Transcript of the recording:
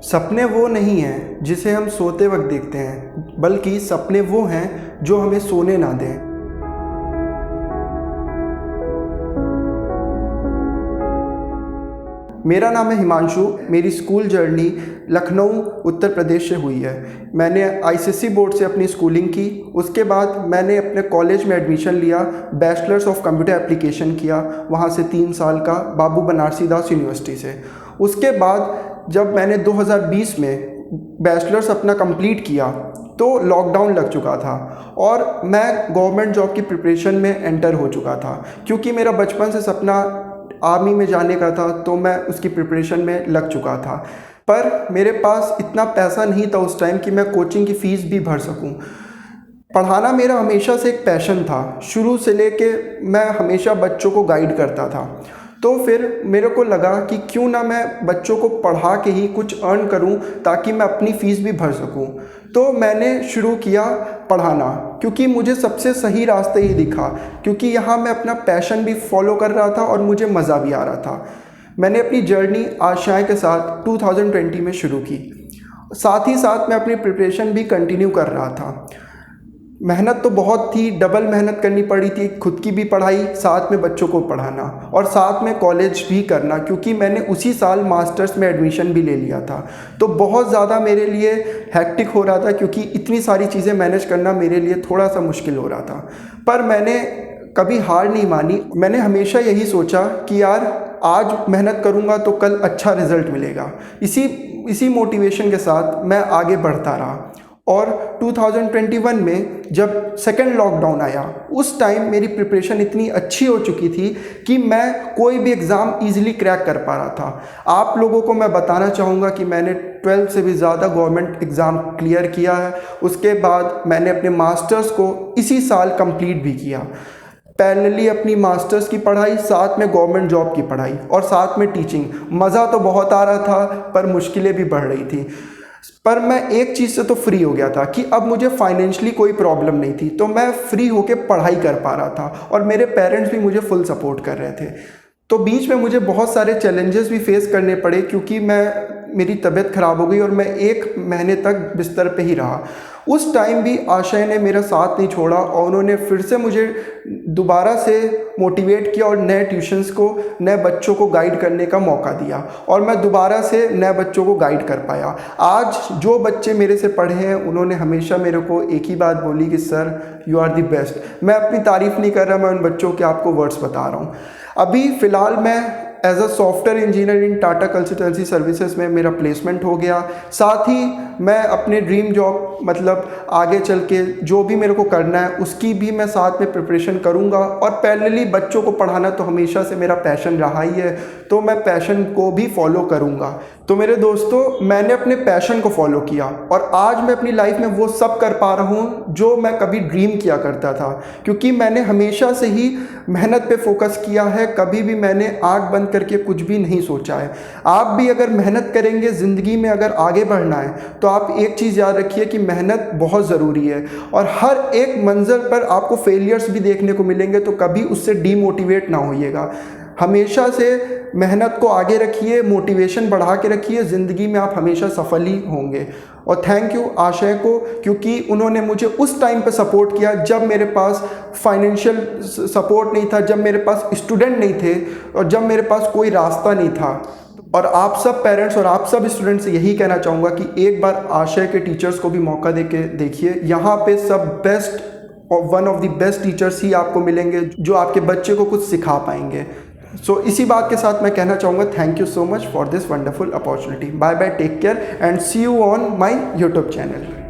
सपने वो नहीं हैं जिसे हम सोते वक्त देखते हैं, बल्कि सपने वो हैं जो हमें सोने ना दें। मेरा नाम है हिमांशु। मेरी स्कूल जर्नी लखनऊ उत्तर प्रदेश से हुई है। मैंने आईसीएसई बोर्ड से अपनी स्कूलिंग की। उसके बाद मैंने अपने कॉलेज में एडमिशन लिया, बैचलर्स ऑफ कंप्यूटर एप्लीकेशन किया, वहाँ से 3 साल का बाबू बनारसी दास यूनिवर्सिटी से। उसके बाद जब मैंने 2020 में बैचलर्स अपना कंप्लीट किया तो लॉकडाउन लग चुका था और मैं गवर्नमेंट जॉब की प्रिपरेशन में एंटर हो चुका था। क्योंकि मेरा बचपन से सपना आर्मी में जाने का था तो मैं उसकी प्रिपरेशन में लग चुका था, पर मेरे पास इतना पैसा नहीं था उस टाइम कि मैं कोचिंग की फ़ीस भी भर सकूं। पढ़ाना मेरा हमेशा से एक पैशन था। शुरू से लेके मैं हमेशा बच्चों को गाइड करता था। तो फिर मेरे को लगा कि क्यों ना मैं बच्चों को पढ़ा के ही कुछ अर्न करूं ताकि मैं अपनी फ़ीस भी भर सकूं। तो मैंने शुरू किया पढ़ाना, क्योंकि मुझे सबसे सही रास्ता ही दिखा, क्योंकि यहाँ मैं अपना पैशन भी फॉलो कर रहा था और मुझे मज़ा भी आ रहा था। मैंने अपनी जर्नी आशाएं के साथ 2020 में शुरू की। साथ ही साथ मैं अपनी प्रिपरेशन भी कंटिन्यू कर रहा था। मेहनत तो बहुत थी, डबल मेहनत करनी पड़ी थी, खुद की भी पढ़ाई, साथ में बच्चों को पढ़ाना और साथ में कॉलेज भी करना, क्योंकि मैंने उसी साल मास्टर्स में एडमिशन भी ले लिया था। तो बहुत ज़्यादा मेरे लिए हैक्टिक हो रहा था, क्योंकि इतनी सारी चीज़ें मैनेज करना मेरे लिए थोड़ा सा मुश्किल हो रहा था। पर मैंने कभी हार नहीं मानी। मैंने हमेशा यही सोचा कि यार आज मेहनत करूँगा तो कल अच्छा रिज़ल्ट मिलेगा। इसी मोटिवेशन के साथ मैं आगे बढ़ता रहा। और 2021 में जब सेकेंड लॉकडाउन आया, उस टाइम मेरी प्रिपरेशन इतनी अच्छी हो चुकी थी कि मैं कोई भी एग्ज़ाम इजीली क्रैक कर पा रहा था। आप लोगों को मैं बताना चाहूँगा कि मैंने 12 से भी ज़्यादा गवर्नमेंट एग्ज़ाम क्लियर किया है। उसके बाद मैंने अपने मास्टर्स को इसी साल कंप्लीट भी किया। पैरेलली अपनी मास्टर्स की पढ़ाई, साथ में गवर्नमेंट जॉब की पढ़ाई और साथ में टीचिंग। मज़ा तो बहुत आ रहा था, पर मुश्किलें भी बढ़ रही थी। पर मैं एक चीज़ से तो फ्री हो गया था कि अब मुझे फाइनेंशियली कोई प्रॉब्लम नहीं थी, तो मैं फ्री होकर पढ़ाई कर पा रहा था और मेरे पेरेंट्स भी मुझे फुल सपोर्ट कर रहे थे। तो बीच में मुझे बहुत सारे चैलेंजेस भी फेस करने पड़े, क्योंकि मेरी तबीयत ख़राब हो गई और मैं 1 महीने तक बिस्तर पे ही रहा। उस टाइम भी आशय ने मेरा साथ नहीं छोड़ा और उन्होंने फिर से मुझे दोबारा से मोटिवेट किया और नए ट्यूशन्स को, नए बच्चों को गाइड करने का मौका दिया और मैं दोबारा से नए बच्चों को गाइड कर पाया। आज जो बच्चे मेरे से पढ़े हैं उन्होंने हमेशा मेरे को एक ही बात बोली कि sir you are the best. मैं अपनी तारीफ़ नहीं कर रहा, मैं उन बच्चों के आपको वर्ड्स बता रहा हूँ। अभी फ़िलहाल मैं as a software engineer in Tata Consultancy Services में मेरा प्लेसमेंट हो गया। साथ ही मैं अपने ड्रीम जॉब, मतलब आगे चल के जो भी मेरे को करना है उसकी भी मैं साथ में प्रिपरेशन करूँगा और पैरेलली बच्चों को पढ़ाना तो हमेशा से मेरा पैशन रहा ही है, तो मैं पैशन को भी फॉलो करूँगा। तो मेरे दोस्तों, मैंने अपने पैशन को फॉलो किया और आज मैं अपनी लाइफ में वो सब कर पा रहा हूँ जो मैं कभी ड्रीम किया करता था, क्योंकि मैंने हमेशा से ही मेहनत पे फोकस किया है। कभी भी मैंने आँख बंद करके कुछ भी नहीं सोचा है। आप भी अगर मेहनत करेंगे, ज़िंदगी में अगर आगे बढ़ना है, तो आप एक चीज़ याद रखिए कि मेहनत बहुत ज़रूरी है और हर एक मंजिल पर आपको फेलियर्स भी देखने को मिलेंगे, तो कभी उससे डीमोटिवेट ना होइएगा। हमेशा से मेहनत को आगे रखिए, मोटिवेशन बढ़ा के रखिए, ज़िंदगी में आप हमेशा सफल ही होंगे। और थैंक यू आशय को, क्योंकि उन्होंने मुझे उस टाइम पे सपोर्ट किया जब मेरे पास फाइनेंशियल सपोर्ट नहीं था, जब मेरे पास स्टूडेंट नहीं थे और जब मेरे पास कोई रास्ता नहीं था। और आप सब पेरेंट्स और आप सब स्टूडेंट्स से यही कहना चाहूँगा कि एक बार आशय के टीचर्स को भी मौका दे के देखिए। यहाँ पे सब बेस्ट और one of the best teachers ही आपको मिलेंगे जो आपके बच्चे को कुछ सिखा पाएंगे। सो इसी बात के साथ मैं कहना चाहूँगा thank you so much for this wonderful opportunity. Bye bye, take care and see you on my YouTube channel.